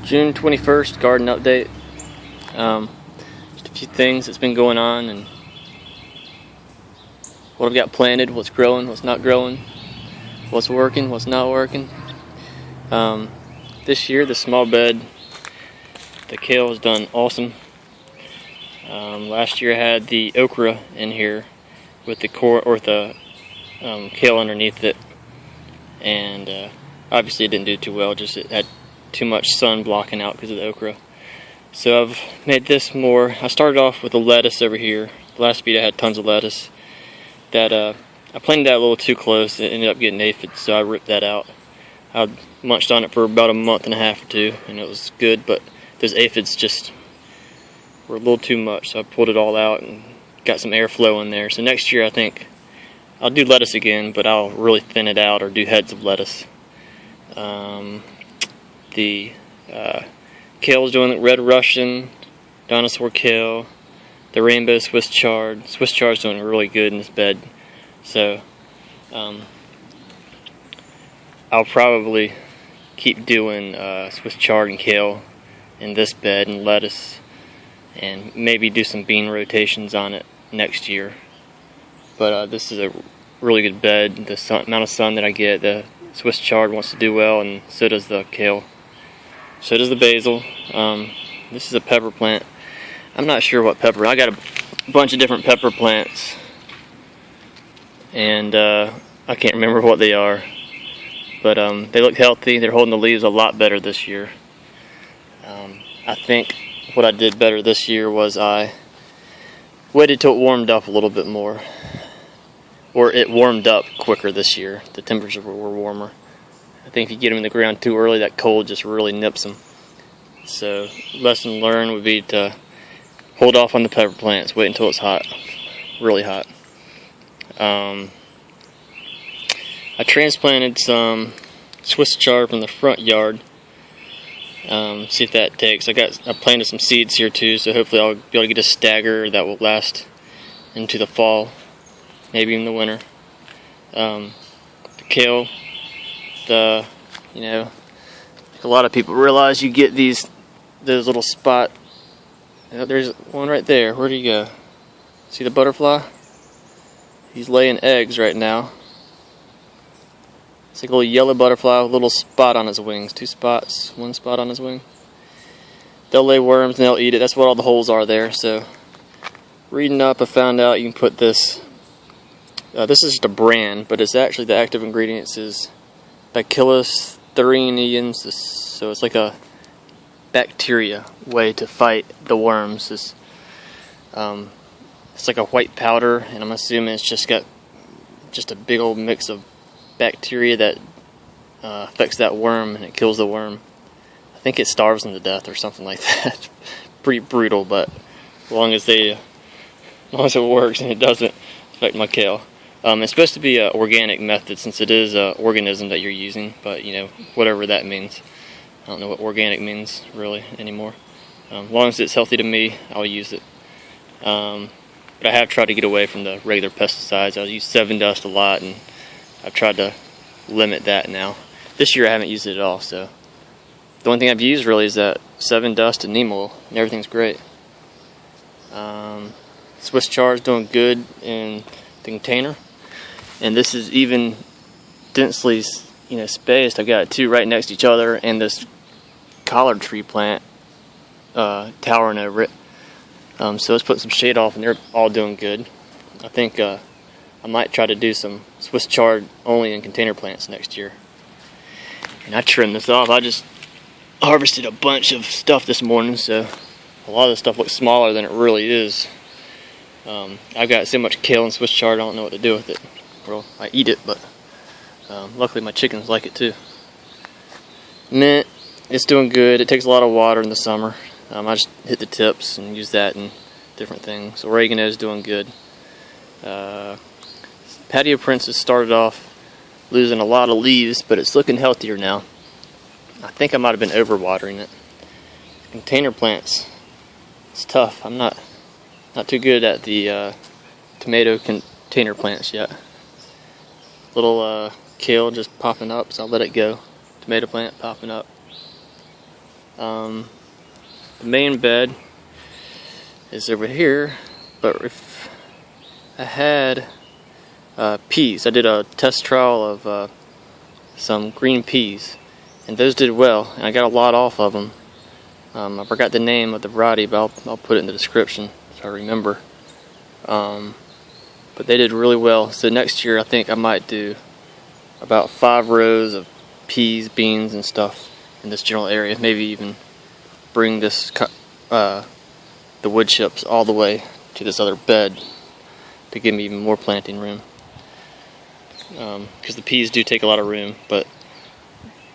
June 21st, garden update. Just a few things that's been going on and what I've got planted, what's growing, what's not growing, what's working, what's not working. This year, the small bed, the kale has done awesome. Last year I had the okra in here with the kale underneath it, and obviously it didn't do too well, just it had too much sun blocking out because of the okra. So I've made this more. I started off with the lettuce over here. The last feed I had tons of lettuce. That I planted that a little too close. It ended up getting aphids, so I ripped that out. I munched on it for about a month and a half or two, and it was good, but those aphids just were a little too much, so I pulled it all out and got some airflow in there. So next year I think I'll do lettuce again, but I'll really thin it out or do heads of lettuce. The kale is doing the red Russian, dinosaur kale, the rainbow Swiss chard. Swiss chard is doing really good in this bed, so I'll probably keep doing Swiss chard and kale in this bed and lettuce, and maybe do some bean rotations on it next year. But this is a really good bed. The amount of sun that I get, the Swiss chard wants to do well, and so does the kale. So does the basil. This is a pepper plant. I'm not sure what pepper. I got a bunch of different pepper plants, and I can't remember what they are. But they look healthy. They're holding the leaves a lot better this year. I think what I did better this year was I waited till it warmed up a little bit more. Or it warmed up quicker this year. The temperatures were warmer. I think if you get them in the ground too early, that cold just really nips them. So, lesson learned would be to hold off on the pepper plants. Wait until it's hot. Really hot. I transplanted some Swiss chard from the front yard. See if that takes. I planted some seeds here too, so hopefully I'll be able to get a stagger that will last into the fall, maybe in the winter. The kale, like a lot of people realize you get those little spot. There's one right there. Where'd he go? See the butterfly? He's laying eggs right now. It's like a little yellow butterfly with a little spot on his wings. 2 spots, 1 spot on his wing. They'll lay worms and they'll eat it. That's what all the holes are there. So, reading up, I found out you can put this. This is just a brand, but it's actually the active ingredients is Bacillus Thuringiensis. So it's like a bacteria way to fight the worms. It's like a white powder, and I'm assuming it's just got a big old mix of bacteria that affects that worm, and it kills the worm. I think it starves them to death or something like that. Pretty brutal, but as long as it works and it doesn't affect my kale. It's supposed to be an organic method since it is an organism that you're using, but whatever that means. I don't know what organic means really anymore. As long as it's healthy to me, I'll use it. But I have tried to get away from the regular pesticides. I use 7 dust a lot, and I've tried to limit that now. This year I haven't used it at all, so the only thing I've used really is that 7 dust and neem oil, and everything's great. Swiss chard is doing good in the container, and this is even densely spaced. I've got 2 right next to each other, and this collard tree plant towering over it. So let's put some shade off, and they're all doing good. I think I might try to do some Swiss chard only in container plants next year. And I trimmed this off. I just harvested a bunch of stuff this morning, so a lot of the stuff looks smaller than it really is. I've got so much kale and Swiss chard, I don't know what to do with it. Well, I eat it, but luckily my chickens like it too. Mint, it's doing good. It takes a lot of water in the summer. I just hit the tips and use that in different things. Oregano is doing good. Patio Princess started off losing a lot of leaves, but it's looking healthier now. I think I might have been overwatering it. Container plants, it's tough. I'm not too good at the tomato container plants yet. Little kale just popping up, so I'll let it go. Tomato plant popping up. The main bed is over here, but if I had peas, I did a test trial of some green peas, and those did well, and I got a lot off of them. I forgot the name of the variety, but I'll put it in the description so I remember. But they did really well. So next year I think I might do about 5 rows of peas, beans, and stuff in this general area. Maybe even bring this the wood chips all the way to this other bed to give me even more planting room. Because the peas do take a lot of room, but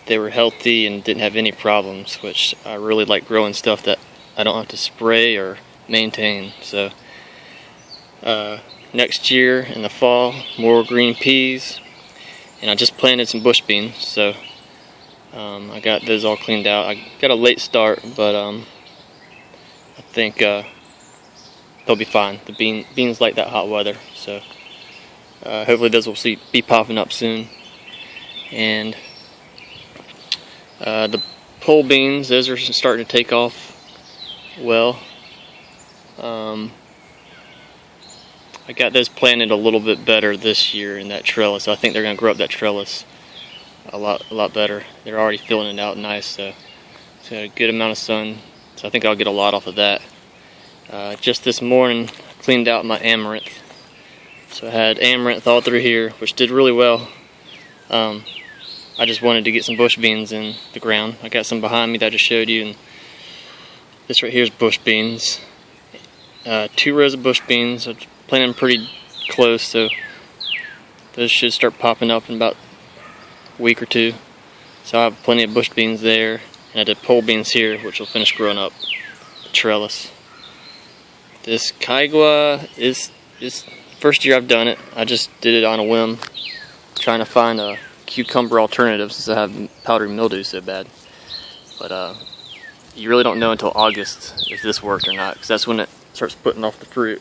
they were healthy and didn't have any problems, which I really like growing stuff that I don't have to spray or maintain. So next year in the fall, more green peas, and I just planted some bush beans, so I got those all cleaned out. I got a late start, but I think they'll be fine. The beans like that hot weather, so hopefully those will be popping up soon. And the pole beans, those are starting to take off well. I got those planted a little bit better this year in that trellis, so I think they're going to grow up that trellis a lot better. They're already filling it out nice, so it's got a good amount of sun, so I think I'll get a lot off of that. Just this morning, I cleaned out my amaranth. So I had amaranth all through here, which did really well. I just wanted to get some bush beans in the ground. I got some behind me that I just showed you, and this right here is bush beans. 2 rows of bush beans. I planted them pretty close, so those should start popping up in about a week or 2. So I have plenty of bush beans there, and I did pole beans here, which will finish growing up the trellis. This kaigua is first year I've done it. I just did it on a whim, trying to find a cucumber alternative since I have powdery mildew so bad. But you really don't know until August if this worked or not, because that's when it starts putting off the fruit.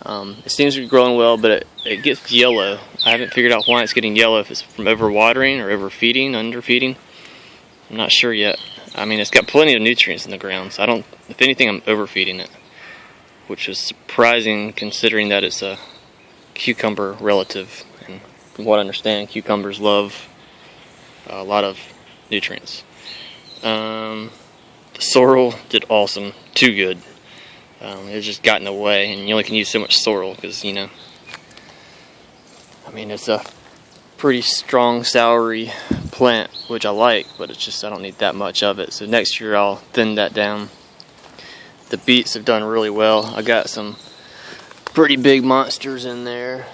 It seems to be growing well, but it gets yellow. I haven't figured out why it's getting yellow, if it's from overwatering or overfeeding, underfeeding. I'm not sure yet. I mean, it's got plenty of nutrients in the ground, so if anything, I'm overfeeding it, which is surprising considering that it's a cucumber relative. And from what I understand, cucumbers love a lot of nutrients. The sorrel did awesome, too good. It just got in the way, and you only can use so much sorrel because, you know, I mean, it's a pretty strong, soury plant, which I like, but it's just I don't need that much of it. So next year I'll thin that down. The beets have done really well. I got some pretty big monsters in there.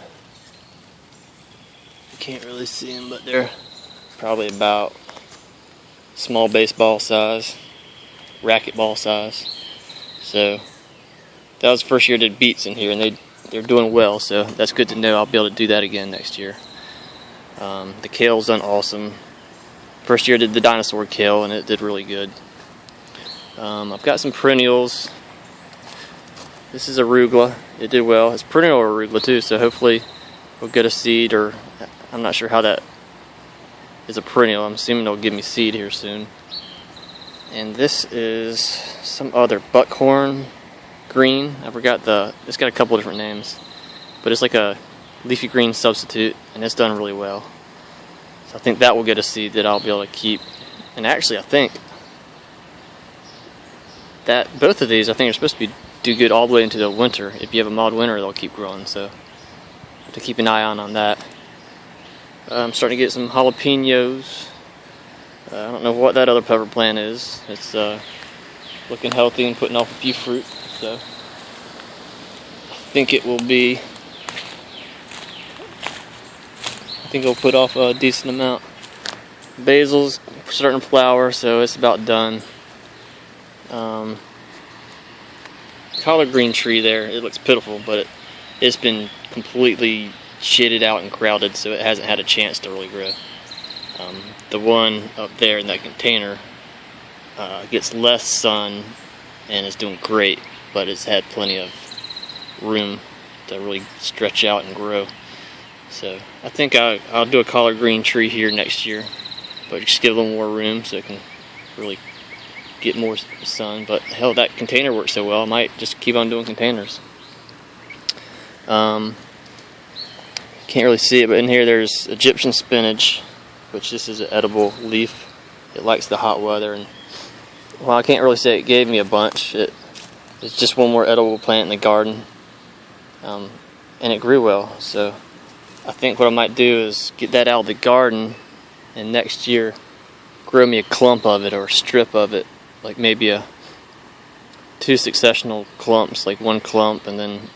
You can't really see them, but they're probably about small baseball size, racquetball size. So that was the first year I did beets in here, and they're doing well, so that's good to know. I'll be able to do that again next year. The kale's done awesome. First year I did the dinosaur kale, and it did really good. I've got some perennials. This is arugula. It did well. It's perennial arugula too, so hopefully we'll get a seed, or I'm not sure how that is a perennial. I'm assuming it'll give me seed here soon. And this is some other buckhorn green. I forgot it's got a couple different names, but it's like a leafy green substitute, and it's done really well. So I think that will get a seed that I'll be able to keep. And actually, I think that both of these, I think, are supposed to do good all the way into the winter. If you have a mild winter, they'll keep growing, so I have to keep an eye on that. I'm starting to get some jalapenos. I don't know what that other pepper plant is. It's looking healthy and putting off a few fruit, so I think it will be. I think it'll put off a decent amount. Basil's starting to flower, so it's about done. Collard green tree there, it looks pitiful, but it's been completely shaded out and crowded, so it hasn't had a chance to really grow. The one up there in that container gets less sun and is doing great, but it's had plenty of room to really stretch out and grow. So I think I'll do a collard green tree here next year, but just give it a little more room so it can really get more sun. But hell, that container works so well, I might just keep on doing containers. Can't really see it, but in here there's Egyptian spinach, which this is an edible leaf. It likes the hot weather, and well, I can't really say it gave me a bunch. It's just one more edible plant in the garden, and it grew well. So I think what I might do is get that out of the garden, and next year grow me a clump of it or a strip of it, like maybe 2 successional clumps, like one clump, and then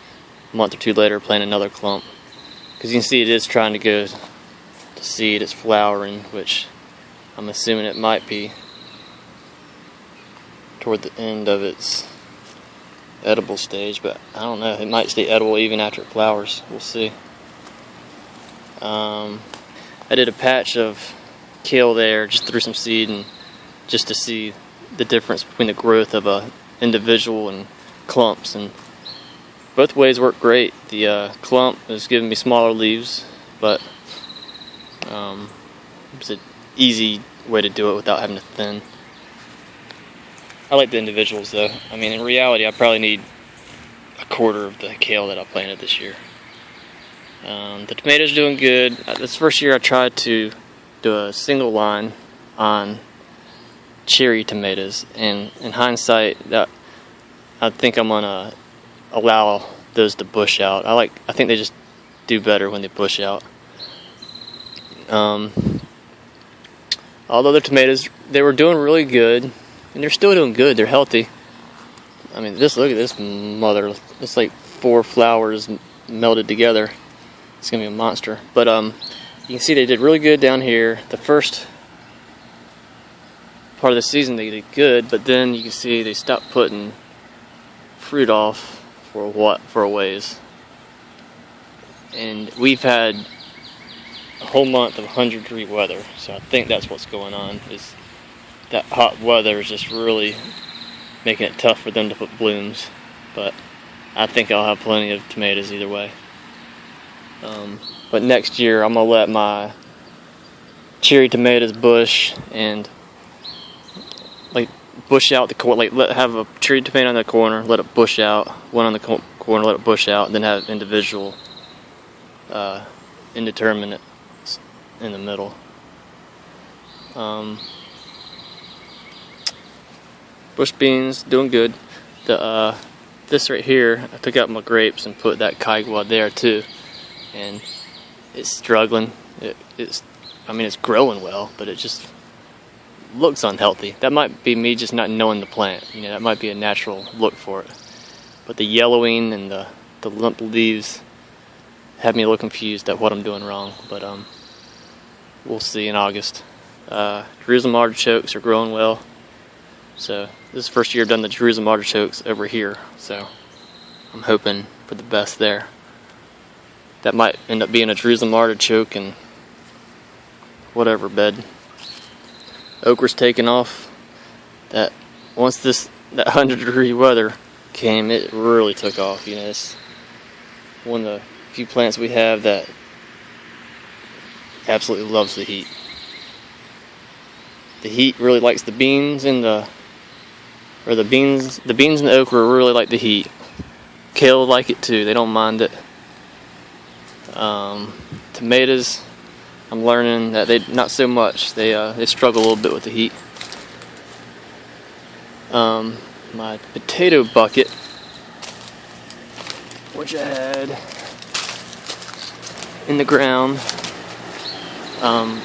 a month or 2 later plant another clump. Because you can see it is trying to go to seed, it's flowering, which I'm assuming it might be toward the end of its edible stage, but I don't know, it might stay edible even after it flowers. We'll see. I did a patch of kale there, just threw some seed, and just to see the difference between the growth of a individual and clumps, and both ways work great. The clump is giving me smaller leaves, but it's an easy way to do it without having to thin. I like the individuals though. I mean, in reality, I probably need a quarter of the kale that I planted this year. The tomatoes are doing good. This first year I tried to do a single line on cherry tomatoes, and in hindsight, I think I'm gonna allow those to bush out. I think they just do better when they bush out. Although the tomatoes, they were doing really good, and they're still doing good. They're healthy. I mean, just look at this mother. It's like 4 flowers melded together. It's gonna be a monster. But you can see they did really good down here. The first part of the season they did good, but then you can see they stopped putting fruit off for a ways. And we've had a whole month of 100-degree weather, so I think that's what's going on, is that hot weather is just really making it tough for them to put blooms. But I think I'll have plenty of tomatoes either way. But next year I'm gonna let my cherry tomatoes bush, and like bush out the corner, like have a cherry tomato in the corner, let it bush out, one on the corner, let it bush out, and then have individual indeterminate in the middle. Bush beans doing good. This right here, I took out my grapes and put that kaigwa there too, and it's struggling. It's growing well, but it just looks unhealthy. That might be me just not knowing the plant. You know, that might be a natural look for it. But the yellowing and the limp leaves have me a little confused at what I'm doing wrong. But we'll see in August. Jerusalem artichokes are growing well. So this is the first year I've done the Jerusalem artichokes over here. So I'm hoping for the best there. That might end up being a Jerusalem artichoke and whatever bed. Okra's taking off. That once that 100-degree weather came, it really took off. You know, it's one of the few plants we have that absolutely loves the heat. The heat really likes the beans and the beans and the okra really like the heat. Kale like it too. They don't mind it. Tomatoes, I'm learning that they not so much. They struggle a little bit with the heat. My potato bucket, which I had in the ground,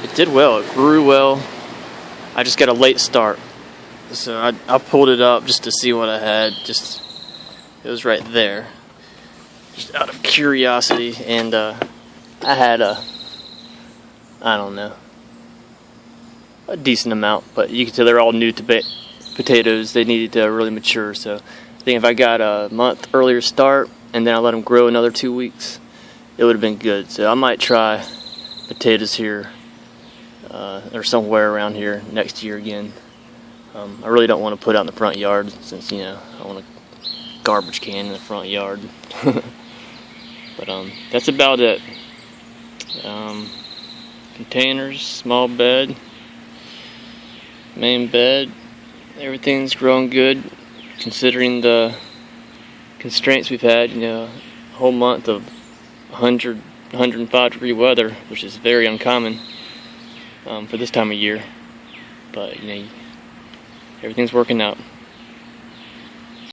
it did well. It grew well. I just got a late start, so I pulled it up just to see what I had. It was right there, just out of curiosity, and I had a decent amount, but you can tell they're all new potatoes. They needed to really mature, so I think if I got a month earlier start and then I let them grow another 2 weeks, it would have been good. So I might try potatoes here or somewhere around here next year again. I really don't want to put out in the front yard, since I want a garbage can in the front yard. But that's about it. Containers, small bed, main bed, Everything's growing good, considering the constraints we've had. You know, a whole month of 100, 105 degree weather, which is very uncommon for this time of year. But you know, everything's working out.